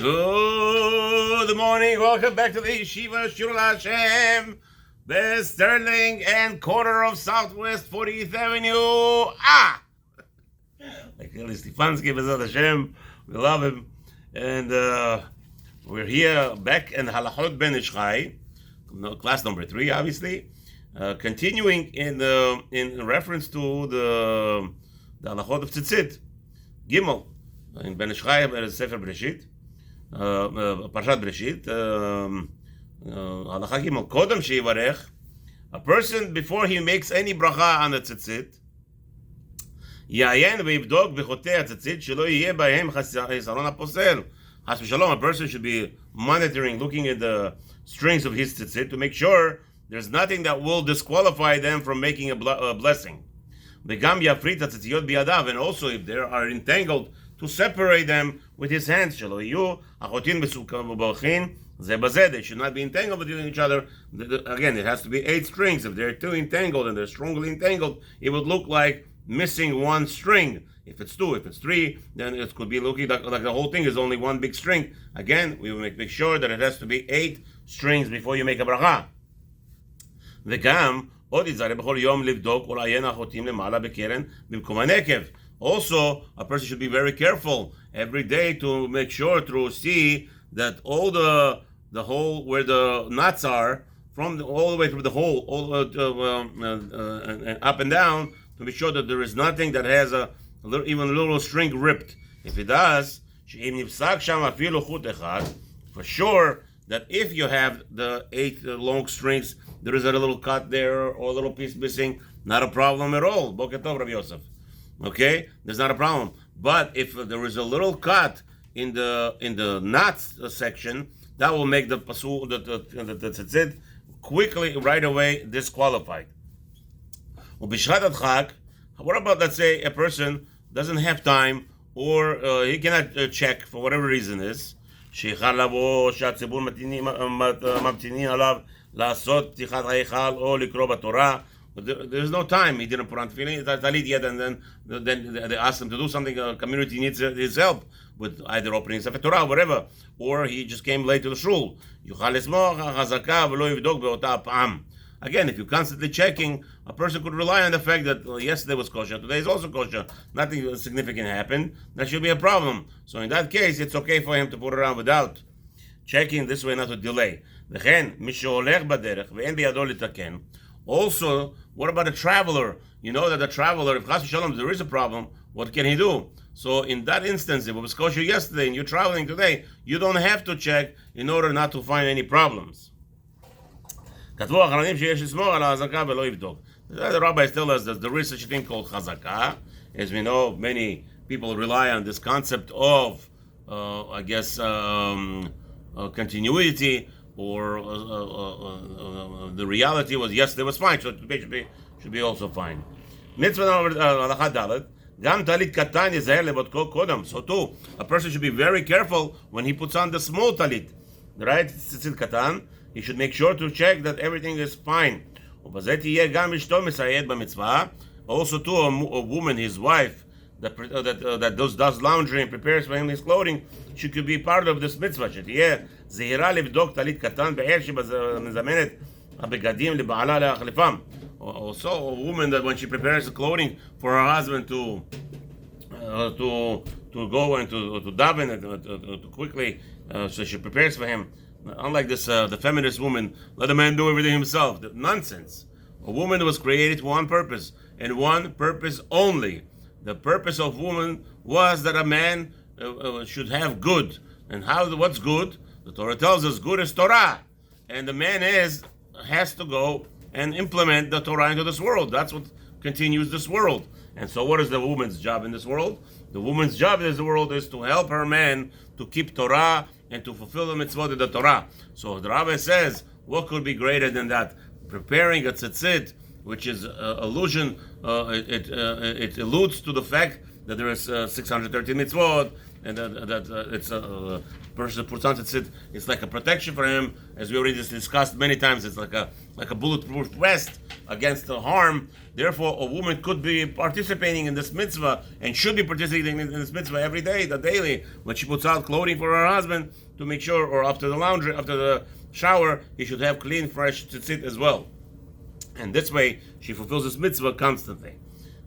Good morning. Welcome back to the Yeshivath Shiru LaHaShem, the Sterling and corner of Southwest 40th Avenue. Like Eli Stefanski, B'ezrat Hashem. We love him. And we're here back in Halachot Ben Ishchai, class number 3, obviously. Continuing in reference to the Halachot of Tzitzit, Gimel, in Ben Ishchai, Sofer Bereshit. Parshat Bereshit, Halacha Gimel, Kodem Sheyivarech, a person before he makes any bracha on the tzitzit, Yayen ve'yivdok b'chotei tzitzit shelo yeh b'hem chasaron haposel. Chas v'shalom, a person should be monitoring, looking at the strings of his tzitzit to make sure there's nothing that will disqualify them from making a blessing. V'gam yafrit hatzitziyot biyadav, and also if they are entangled, to separate them with his hands. They should not be entangled with each other. Again, it has to be 8 strings. If they're too entangled and they're strongly entangled, it would look like missing one string. If it's 2, if it's 3, then it could be looking like the whole thing is only one big string. Again, we will make sure that it has to be 8 strings before you make a bracha. Also, a person should be very careful every day to make sure to see that all the hole where the knots are, all the way through the hole, up and down, to be sure that there is nothing that has even a little string ripped. If it does, for sure that if you have the 8 long strings, there is a little cut there or a little piece missing, not a problem at all. Boker tov, Rabbi Yosef. Okay, there's not a problem. But if there is a little cut in the knots section, that will make the pasul, the tzitzit, quickly, right away, disqualified. What about, let's say, a person doesn't have time, or he cannot check for whatever reason is. There's no time. He didn't put on talit yet, and then they asked him to do something. The community needs his help with either opening Sefer Torah or whatever, or he just came late to the shul. Again, if you're constantly checking, a person could rely on the fact that yesterday was kosher, today is also kosher, nothing significant happened. That should be a problem. So in that case, it's okay for him to put it on without checking, this way not to delay. Also, what about a traveler? You know that the traveler, if Chas v'Shalom there is a problem, what can he do? So in that instance, if it was kosher yesterday and you're traveling today, you don't have to check in order not to find any problems. The rabbis tell us that there is such a thing called chazakah. As we know, many people rely on this concept of, continuity, or the reality was yesterday was fine, so today should be also fine. So too, a person should be very careful when he puts on the small talit, right? Tzitzit katan. He should make sure to check that everything is fine. Also too, a woman, his wife, that does laundry and prepares for him his clothing, she could be part of this mitzvah. Also, a woman that when she prepares the clothing for her husband to go and to daven and to quickly, so she prepares for him. Unlike this, the feminist woman, let a man do everything himself. Nonsense. A woman was created for one purpose, and one purpose only. The purpose of woman was that a man should have good. And what's good? The Torah tells us good is Torah. And the man has to go and implement the Torah into this world. That's what continues this world. And so what is the woman's job in this world? The woman's job in this world is to help her man to keep Torah and to fulfill the mitzvot of the Torah. So the Rabbi says, what could be greater than that? Preparing a tzitzit, which is allusion, it alludes to the fact that there is 613 mitzvot, and that it's a person puts on tzitzit. It's like a protection for him, as we already just discussed many times. It's like a bulletproof vest against the harm. Therefore, a woman could be participating in this mitzvah and should be participating in this mitzvah every day, daily, when she puts out clothing for her husband to make sure, or after the laundry, after the shower, he should have clean, fresh tzitzit as well. And this way, she fulfills this mitzvah constantly.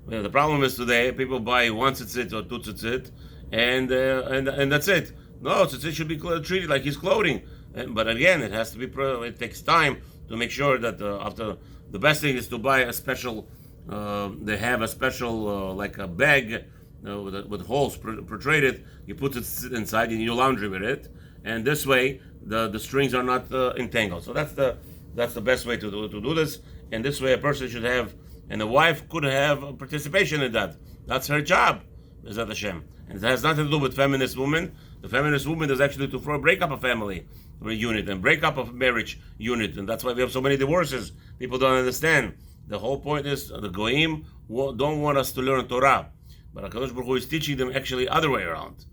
Well, the problem is today, people buy one tzitzit or two tzitzit, and that's it. No, tzitzit should be treated like his clothing. But again, it has to be. It takes time to make sure that after the best thing is to buy a special. They have a special like a bag with holes protruded. You put it inside and you laundry with it, and this way the strings are not entangled. So that's the best way to do this. And this way, a person should have. And the wife could have participation in that. That's her job, LaHaShem. And it has nothing to do with feminist woman. The feminist woman is actually to break up a family unit and break up a marriage unit. And that's why we have so many divorces. People don't understand. The whole point is the Goyim don't want us to learn Torah. But HaKadosh Baruch Hu is teaching them actually other way around.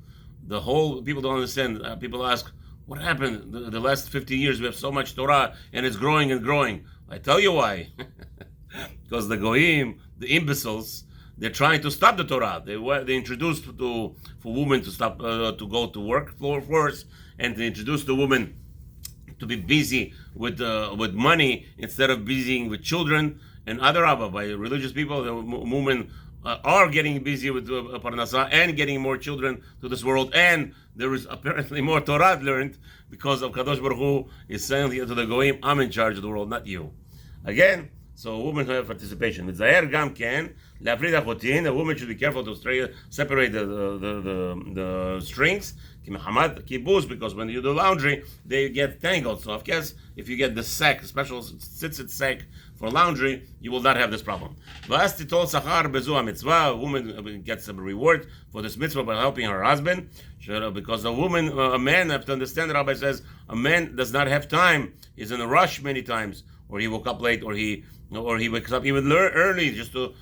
People don't understand. People ask, what happened? The last 50 years we have so much Torah and it's growing and growing. I tell you why. Because the Goyim, the imbeciles, they're trying to stop the Torah. They introduced for women to stop to go to work force, and they introduced the women to be busy with money instead of busy with children and other by religious people. The women are getting busy with parnasa and getting more children to this world, and there is apparently more Torah learned because of Kadosh Baruch Hu is saying to the Goyim, I'm in charge of the world, not you. Again. So a woman have participation. A woman should be careful to separate the strings. Because when you do laundry, they get tangled. So of course, if you get the sack, special tzitzit sack for laundry, you will not have this problem. A woman gets a reward for this mitzvah by helping her husband. Because a man, have to understand, the Rabbi says, a man does not have time. He's in a rush many times, or he woke up late, or he wakes up even early just to,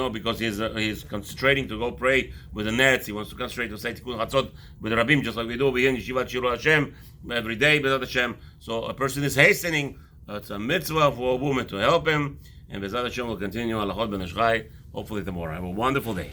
because he's concentrating to go pray with the nets. He wants to concentrate to say Tikkun Chatzot with the Rabbim, just like we do. We in Yeshivath Shiru LaHaShem every day, LaHaShem. So a person is hastening. It's a mitzvah for a woman to help him. And LaHaShem will continue Halachot ben Ashchai, hopefully tomorrow. Have a wonderful day.